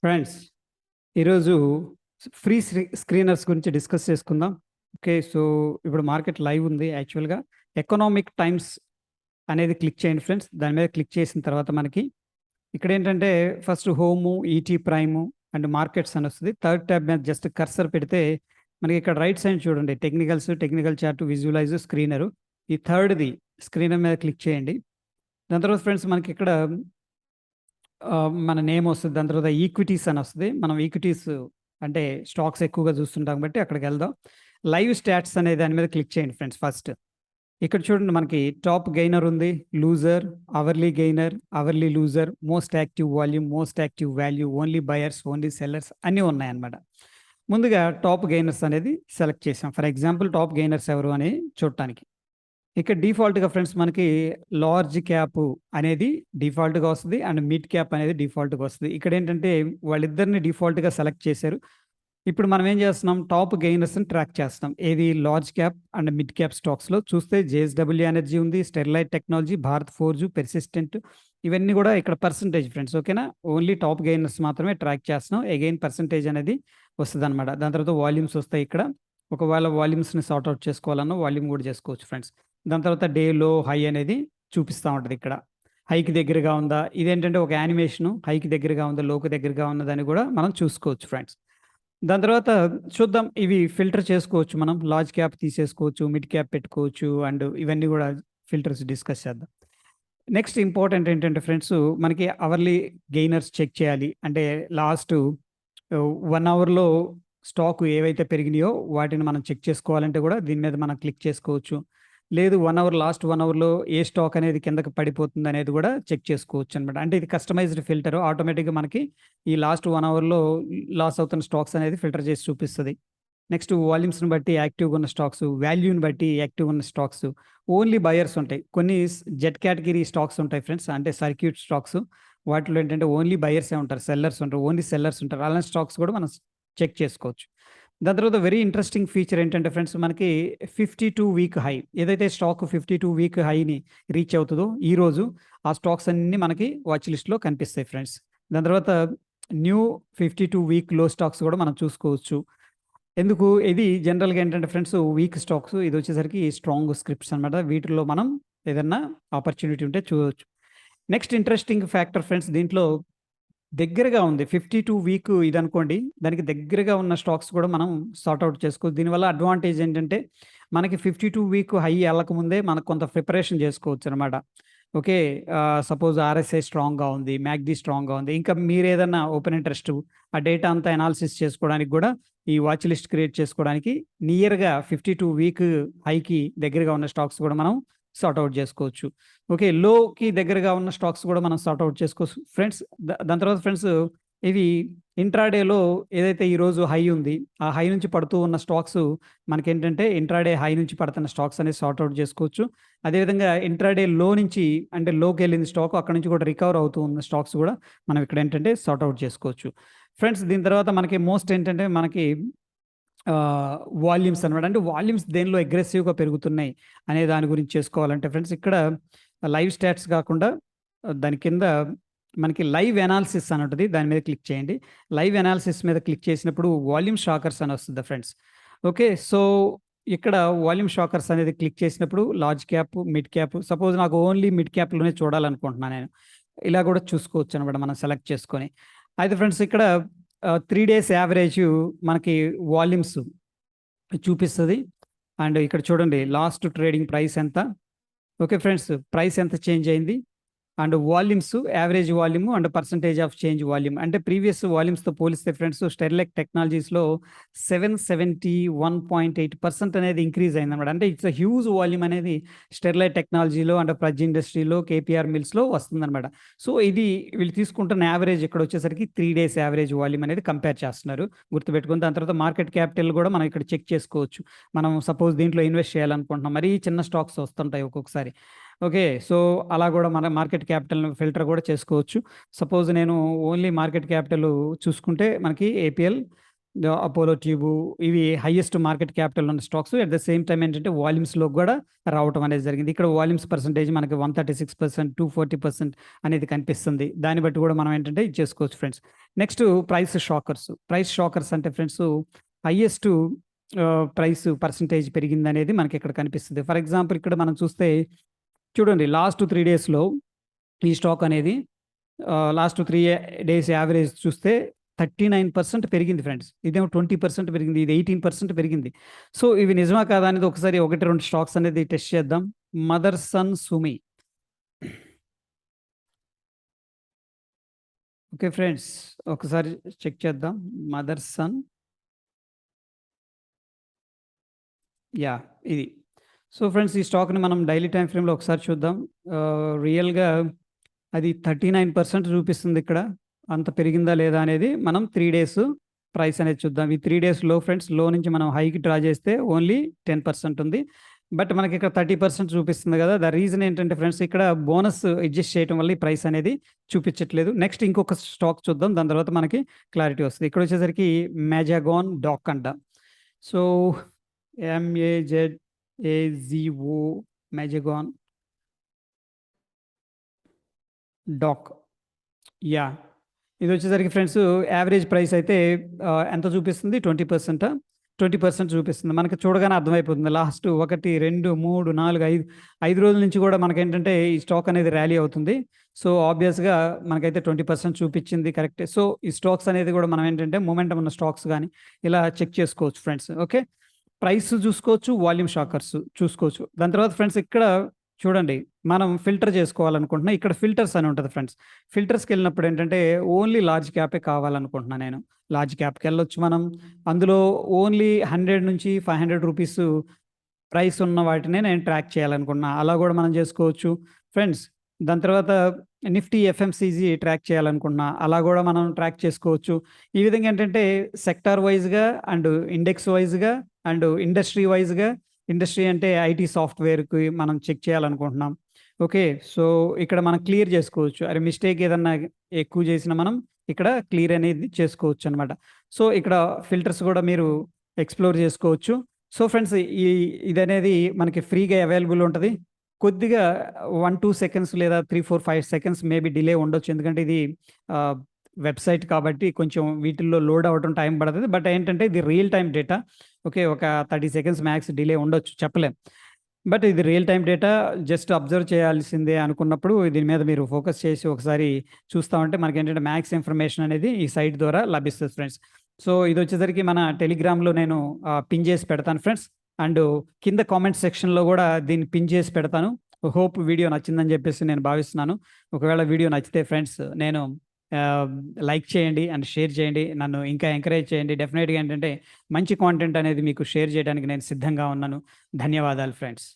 Friends, ఈరోజు free screeners గురించి discuss చేసుకుందాం. ఓకే. సో, ఇప్పుడు మార్కెట్ లైవ్ ఉంది. యాక్చువల్‌గా ఎకనామిక్ టైమ్స్ అనేది క్లిక్ చేయండి ఫ్రెండ్స్. దాని మీద క్లిక్ చేసిన తర్వాత మనకి ఇక్కడేంటంటే first home, ET prime and markets అని వస్తది. థర్డ్ ట్యాబ్ మీద జస్ట్ కర్సర్ పెడితే మనకి ఇక్కడ రైట్ సైడ్ చూడండి టెక్నికల్ చార్ట్, విజువలైజ్, స్క్రీనరు. ఈ థర్డ్‌ది స్క్రీనర్ మీద క్లిక్ చేయండి. దాని తర్వాత ఫ్రెండ్స్ మనకిక్కడ మన నేమ్ వస్తది. దాని తర్వాత ఈక్విటీస్ అని వస్తది. మనం ఈక్విటీస్ అంటే స్టాక్స్ ఎక్కువగా చూస్తుంటాం కాబట్టి అక్కడికెళ్దాం. లైవ్ స్టాట్స్ అనే దాని మీద క్లిక్ చేయండి ఫ్రెండ్స్ ఫస్ట్. ఇక్కడ చూడండి మనకి టాప్ గెయినర్ ఉంది, loser, hourly gainer, hourly loser, most active volume, most active value, only buyers, only sellers అన్నీ ఉన్నాయన్నమాట. ముందుగా టాప్ గెయినర్స్ అనేది సెలెక్ట్ చేసాం. ఫర్ ఎగ్జాంపుల్ టాప్ గెయినర్స్ ఎవరు అని చూడటానికి. ఇక్కడ డిఫాల్ట్‌గా ఫ్రెండ్స్ మనకి లార్జ్ క్యాప్ అనేది డిఫాల్ట్‌గా వస్తది. అండ్ మిడ్ క్యాప్ అనేది డిఫాల్ట్‌గా వస్తది. ఇక్కడేంటంటే వాళ్ళిద్దరిని డిఫాల్ట్‌గా సెలెక్ట్ చేశారు. ఇప్పుడు మనం ఏం చేస్తున్నాం, టాప్ గెయినర్స్‌ని ట్రాక్ చేస్తాం. ఏది large cap and mid cap స్టాక్స్‌లో చూస్తే జేఎస్‌డబ్ల్యూ ఎనర్జీ ఉంది, Sterlite technology, Bharat forge, persistent ఇవన్నీ కూడా ఇక్కడ పర్సెంటేజ్ ఫ్రెండ్స్. ఓకేనా? ఓన్లీ టాప్ గెయినర్స్ మాత్రమే ట్రాక్ చేస్తున్నాం. అగైన్ పర్సెంటేజ్ అనేది వస్తదనమాట. దాని తర్వాత వాల్యూమ్స్ వస్తాయి ఇక్కడ. ఒకవేళ వాల్యూమ్స్‌ని సార్ట్ ఔట్ చేసుకోవాలన్నా వాల్యూమ్ కూడా చేసుకోవచ్చు ఫ్రెండ్స్. దాని తర్వాత డే, లో, హై అనేది చూపిస్తా ఉంటది ఇక్కడ. హైకి దగ్గరగా ఉందా? ఇదేంటంటే ఒక యానిమేషను. హైకి దగ్గరగా ఉందా? లోకి దగ్గరగా ఉన్నదని కూడా మనం చూసుకోవచ్చు ఫ్రెండ్స్. దాని తర్వాత చూద్దాం, ఇవి ఫిల్టర్ చేసుకోవచ్చు మనం. లార్జ్ క్యాప్ తీసేసుకోవచ్చు, మిడ్ క్యాప్ పెట్టుకోవచ్చు అండ్ ఇవన్నీ కూడా ఫిల్టర్స్ డిస్కస్ చేద్దాం. నెక్స్ట్ ఇంపార్టెంట్ ఏంటంటే ఫ్రెండ్స్, మనకి అవర్లీ గెయినర్స్ చెక్ చేయాలి. అంటే లాస్ట్ 1 అవర్‌లో స్టాక్ ఏవైతే పెరిగినాయో వాటిని మనం చెక్ చేసుకోవాలంటే కూడా దీని మీద మనం క్లిక్ చేసుకోవచ్చు. లేదు, 1 అవర్‌లో ఏ స్టాక్ అనేది కిందకి పడిపోతుందనేది కూడా చెక్ చేసుకోవచ్చనమాట. అంటే ఇది కస్టమైజ్డ్ ఫిల్టర్. ఆటోమేటిక్‌గా మనకి ఈ లాస్ట్ 1 అవర్‌లో లాస్ అవుతున్న స్టాక్స్ అనేది ఫిల్టర్ చేసి చూపిస్తది. నెక్స్ట్ వాల్యూమ్స్‌ని బట్టి యాక్టివ్‌గా ఉన్న స్టాక్స్, వాల్యూని బట్టి యాక్టివ్‌గా ఉన్న స్టాక్స్, ఓన్లీ బయర్స్ ఉంటాయి. కొన్ని జెడ్ కేటగిరీ స్టాక్స్ ఉంటాయి ఫ్రెండ్స్. అంటే సర్క్యూట్ స్టాక్స్. వాటిలో ఏంటంటే ఓన్లీ బయర్సే ఉంటారు. సెల్లర్స్ ఉండరు. ఓన్లీ సెల్లర్స్ ఉంటారు. అలాంటి స్టాక్స్ కూడా మనం చెక్ చేసుకోవచ్చు. దాని తర్వాత వెరీ ఇంట్రెస్టింగ్ ఫీచర్ ఏంటంటే ఫ్రెండ్స్, మనకి 52 వీక్ హై ఏదైతే స్టాక్ 52 వీక్ హైని రీచ్ అవుతదో ఈరోజు, ఆ స్టాక్స్ అన్నీ మనకి వాచ్ లిస్ట్‌లో కనిపిస్తాయి ఫ్రెండ్స్. దాని తర్వాత న్యూ 52 వీక్ లో స్టాక్స్ కూడా మనం చూసుకోవచ్చు. ఎందుకు ఇది జనరల్‌గా ఏంటంటే ఫ్రెండ్స్, వీక్ స్టాక్స్ ఇదొచ్చేసరికి స్ట్రాంగ్ స్క్రిప్ట్స్ అనమాట. వీటిల్లో మనం ఏదన్నా ఆపర్చునిటీ ఉంటే చూడొచ్చు. నెక్స్ట్ ఇంట్రెస్టింగ్ ఫ్యాక్టర్ ఫ్రెండ్స్, దీంట్లో దగ్గరగా ఉంది 52 వీక్ ఇదనుకోండి. దానికి దగ్గరగా ఉన్న స్టాక్స్ కూడా మనం సార్ట్ ఔట్ చేసుకోవచ్చు. దీనివల్ల అడ్వాంటేజ్ ఏంటంటే, మనకి 52 వీక్ హై ఎళ్ళకముందే మనకు కొంత ప్రిపరేషన్ చేసుకోవచ్చనమాట. ఓకే. సపోజ్ ఆర్ఎస్ఐ స్ట్రాంగ్‌గా ఉంది, మ్యాక్‌డి స్ట్రాంగ్‌గా ఉంది. ఇంకా మీరేదన్నా ఓపెన్ ఇంట్రెస్ట్ ఆ డేటా అంతా అనాలిసిస్ చేసుకోవడానికి గూడా ఈ వాచ్ లిస్ట్ క్రియేట్ చేసుకోవడానికి నియర్‌గా 52 వీక్ హైకి దగ్గరగా ఉన్న స్టాక్స్ గూడా మనం సార్ట్ ఔట్ జేసుకోవచ్చు. ఓకే. లోకి దగ్గరగా ఉన్న స్టాక్స్ గూడా మనం సార్ట్ ఔట్ చేసుకోవచ్చు ఫ్రెండ్స్. దాని తర్వాత ఫ్రెండ్స్, ఇవి ఇంట్రాడేలో ఏదైతే ఈరోజు హై ఉంది, ఆ హై నుంచి పడుతూ ఉన్న స్టాక్స్ మనకేంటంటే ఇంట్రాడే హై నుంచి పడుతున్న స్టాక్స్ అనేది సార్ట్ ఔట్ జేసుకోవచ్చు. అదేవిధంగా ఇంట్రాడే లో నుంచి, అంటే లోకెళ్ళింది స్టాక్, అక్కడి నుంచి కూడా రికవర్ అవుతూ ఉన్న స్టాక్స్ గూడా మనం ఇక్కడ ఏంటంటే సార్ట్ ఔట్ చేసుకోవచ్చు. ఫ్రెండ్స్, దీని తర్వాత మనకి మోస్ట్ ఏంటంటే మనకి ఆహ్, వాల్యూమ్స్ అనమాట. అంటే వాల్యూమ్స్ దేనిలో అగ్రెసివ్‌గా పెరుగుతున్నాయి అనే దాని గురించి చేసుకోవాలంటే ఫ్రెండ్స్, ఇక్కడ లైవ్ స్టాట్స్ కాకుండా దాని కింద మనకి లైవ్ అనాలిసిస్ అని ఉంటది. దాని మీద క్లిక్ చేయండి. లైవ్ అనాలిసిస్ మీద క్లిక్ చేసినప్పుడు వాల్యూమ్ షాకర్స్ అని వస్తది ఫ్రెండ్స్. ఓకే. సో, ఇక్కడ వాల్యూమ్ షాకర్స్ అనేది క్లిక్ చేసినప్పుడు large cap, mid cap, suppose నాకు ఓన్లీ మిడ్ క్యాప్‌లోనే చూడాలనుకుంటున్నా నేను. ఇలా కూడా చూసుకోవచ్చనమాట మనం సెలెక్ట్ చేసుకొని. అయితే ఫ్రెండ్స్, ఇక్కడ 3 డేస్ యావరేజ్ మనకి వాల్యూమ్స్ చూపిస్తది. అండ్ ఇక్కడ చూడండి లాస్ట్ ట్రేడింగ్ ప్రైస్ ఎంత. ఓకే ఫ్రెండ్స్, ప్రైస్ ఎంత చేంజ్ అయింది. And volumes, average volume and percentage of change volume. అంటే ప్రీవియస్ వాల్యూమ్స్‌తో పోలిస్తే ఫ్రెండ్స్, స్టెర్లైట్ టెక్నాలజీస్‌లో 771.8% అనేది ఇంక్రీజ్ అయిందన్నమాట. అంటే ఇట్స్ ఎ హ్యూజ్ వాల్యూమ్ అనేది స్టెర్లైట్ టెక్నాలజీలో అండ్ ప్రజ్ ఇండస్ట్రీలో, కేపీఆర్ మిల్స్‌లో వస్తుందన్నమాట. సో, ఇది వీళ్ళు తీసుకుంటున్న యావరేజ్ ఇక్కడ వచ్చేసరికి 3 డేస్ యావరేజ్ వాల్యూమ్ అనేది కంపేర్ చేస్తున్నారు. గుర్తుపెట్టుకొని దాని తర్వాత మార్కెట్ క్యాపిటల్ కూడా మనం ఇక్కడ చెక్ చేసుకోవచ్చు. మనం సపోజ్ దీంట్లో ఇన్వెస్ట్ చేయాలనుకుంటున్నాం. మరీ చిన్న స్టాక్స్ వస్తుంటాయి ఒక్కొక్కసారి. ఓకే. సో, అలా గూడా మన మార్కెట్ క్యాపిటల్‌ని ఫిల్టర్ గూడా చేసుకోవచ్చు. సపోజ్ నేను ఓన్లీ మార్కెట్ క్యాపిటల్ చూసుకుంటే మనకి ఏపీఎల్ అపోలో ట్యూబు ఇవి హైయెస్ట్ మార్కెట్ క్యాపిటల్ ఉన్న stocks. At the same time ఏంటంటే వాల్యూమ్స్‌లో కూడా రావటం అనేది జరిగింది. ఇక్కడ వాల్యూమ్స్ పర్సెంటేజ్ మనకి 136%, 240% అనేది కనిపిస్తుంది. దాన్ని బట్టి కూడా మనం ఏంటంటే ఇది చేసుకోవచ్చు friends. Next price shockers. Price shockers అంటే ఫ్రెండ్స్ హైయెస్ట్ ప్రైస్ పర్సెంటేజ్ పెరిగిందనేది మనకి ఇక్కడ కనిపిస్తుంది. ఫర్ ఎగ్జాంపుల్ ఇక్కడ మనం చూస్తే చూడండి లాస్ట్ 3 డేస్‌లో ఈ స్టాక్ అనేది లాస్ట్ 3 డేస్ యావరేజ్ చూస్తే 39% పెరిగింది ఫ్రెండ్స్. ఇదేమో 20% పెరిగింది. ఇది 18% పెరిగింది. సో, ఇవి నిజమా కాదా అనేది ఒకసారి 1, 2 స్టాక్స్ అనేది టెస్ట్ చేద్దాం. మదర్సన్ సుమి. Okay friends. ఒకసారి చెక్ చేద్దాం. Motherson yeah! ఇది. సో, ఫ్రెండ్స్ ఈ స్టాక్‌ని మనం డైలీ టైమ్ ఫ్రేమ్‌లో ఒకసారి చూద్దాం. రియల్‌గా అది 39% చూపిస్తుందిక్కడ. అంత పెరిగిందా లేదా అనేది మనం 3 డేస్ ప్రైస్ అనేది చూద్దాం. ఈ 3 డేస్ లో ఫ్రెండ్స్ లో నుంచి మనం హైకి డ్రా చేస్తే ఓన్లీ 10% ఉంది. బట్ మనకిక్కడ 30% చూపిస్తుంది కదా! ద రీజన్ ఏంటంటే ఫ్రెండ్స్ ఇక్కడ బోనస్ అడ్జస్ట్ చేయటం వల్ల ఈ ప్రైస్ అనేది చూపించట్లేదు. నెక్స్ట్ ఇంకొక స్టాక్ చూద్దాం. దాని తర్వాత మనకి క్లారిటీ వస్తది. ఇక్కడొచ్చేసరికి మెజాగాన్ డాక్ అంట. So, M A Z A G O Mazagon dock. Yeah! ఇదొచ్చేసరికి ఫ్రెండ్స్ యావరేజ్ ప్రైస్ అయితే ఎంత చూపిస్తుంది? 20%. 20% చూపిస్తుంది. మనకి చూడగానే అర్థమైపోతుంది. లాస్ట్ 1, 2, 3, 4, 5 రోజుల నుంచి కూడా మనకేంటంటే ఈ స్టాక్ అనేది ర్యాలీ అవుతుంది. సో, ఆబ్వియస్‌గా మనకైతే 20% చూపిచ్చింది కరెక్టే. సో, ఈ స్టాక్స్ అనేది కూడా మనం ఏంటంటే మొమెంటమ్ ఉన్న స్టాక్స్ గాని ఇలా చెక్ చేసుకోవచ్చు ఫ్రెండ్స్. ఓకే. ప్రైస్ చూసుకోవచ్చు. వాల్యూమ్ షాకర్స్ చూసుకోవచ్చు. దాని తర్వాత ఫ్రెండ్స్ ఇక్కడ చూడండి. మనం ఫిల్టర్ చేసుకోవాలనుకుంటున్నా. ఇక్కడ ఫిల్టర్స్ అని ఉంటది ఫ్రెండ్స్. ఫిల్టర్స్‌కెళ్ళినప్పుడు ఏంటంటే ఓన్లీ లార్జ్ క్యాపే కావాలనుకుంటున్నా నేను. లార్జ్ క్యాప్‌కెళ్ళొచ్చు మనం. అందులో ఓన్లీ 100 నుంచి 500 రూపీస్ ప్రైస్ ఉన్న వాటినే నేను ట్రాక్ చేయాలనుకుంటున్నా. అలా గూడా మనం జేసుకోవచ్చు. ఫ్రెండ్స్ దాని తర్వాత నిఫ్టీ ఎఫ్ఎంసీజీ ట్రాక్ చేయాలనుకుంటున్నా. అలా గూడా మనం ట్రాక్ చేసుకోవచ్చు. ఈ విధంగా ఏంటంటే సెక్టార్ వైస్‌గా అండ్ ఇండెక్స్ వైస్‌గా అండ్ ఇండస్ట్రీ వైస్‌గా ఇండస్ట్రీ అంటే ఐటీ సాఫ్ట్‌వేర్‌కి మనం చెక్ చేయాలనుకుంటున్నాం. ఓకే. సో, ఇక్కడ మనం క్లియర్ జేసుకోవచ్చు. అరే! మిస్టేక్ ఏదన్నా ఎక్కువ జేసినా మనం ఇక్కడ క్లియర్ అనేది చేసుకోవచ్చనమాట. సో, ఇక్కడ ఫిల్టర్స్ గూడా మీరు ఎక్స్‌ప్లోర్ జేసుకోవచ్చు. సో, ఫ్రెండ్స్ ఈ ఇదనేది మనకి ఫ్రీగా అవైలబుల్ ఉంటది. కొద్దిగా 1, 2 సెకండ్స్ లేదా 3, 4, 5 సెకండ్స్ మేబీ డిలే ఉండొచ్చు. ఎందుకంటే ఇది ఆహ్, వెబ్‌సైట్ కాబట్టి కొంచెం వీటిల్లో లోడ్ అవ్వటం టైం పడతది. బట్ ఏంటంటే ఇది రియల్ టైమ్ డేటా. ఓకే. ఒక 30 సెకండ్స్ మ్యాక్స్ డిలే ఉండొచ్చు చెప్పలేం. బట్ ఇది real time data just observe చేయాల్సిందే అనుకున్నప్పుడు దీని మీద మీరు ఫోకస్ చేసి ఒకసారి చూస్తా ఉంటే మనకేంటంటే మ్యాక్స్ ఇన్ఫర్మేషన్ అనేది ఈ సైట్ ద్వారా లభిస్తది ఫ్రెండ్స్. సో, ఇదొచ్చేసరికి మన టెలిగ్రామ్‌లో నేను పిన్ చేసి పెడతాను ఫ్రెండ్స్. అండ్ కింద కామెంట్ సెక్షన్‌లో గూడా దీన్ని పిన్ చేసి పెడతాను. హోప్ వీడియో నచ్చిందని జెప్పేసి నేను భావిస్తున్నాను. ఒకవేళ వీడియో నచ్చితే ఫ్రెండ్స్ నేను ఆహ్, లైక్ చేయండి అండ్ షేర్ చేయండి. నన్ను ఇంకా ఎంకరేజ్ చేయండి. డెఫినిట్‌గా ఏంటంటే మంచి కాంటెంట్ అనేది మీకు షేర్ చేయడానికి నేను సిద్ధంగా ఉన్నాను. ధన్యవాదాలు ఫ్రెండ్స్.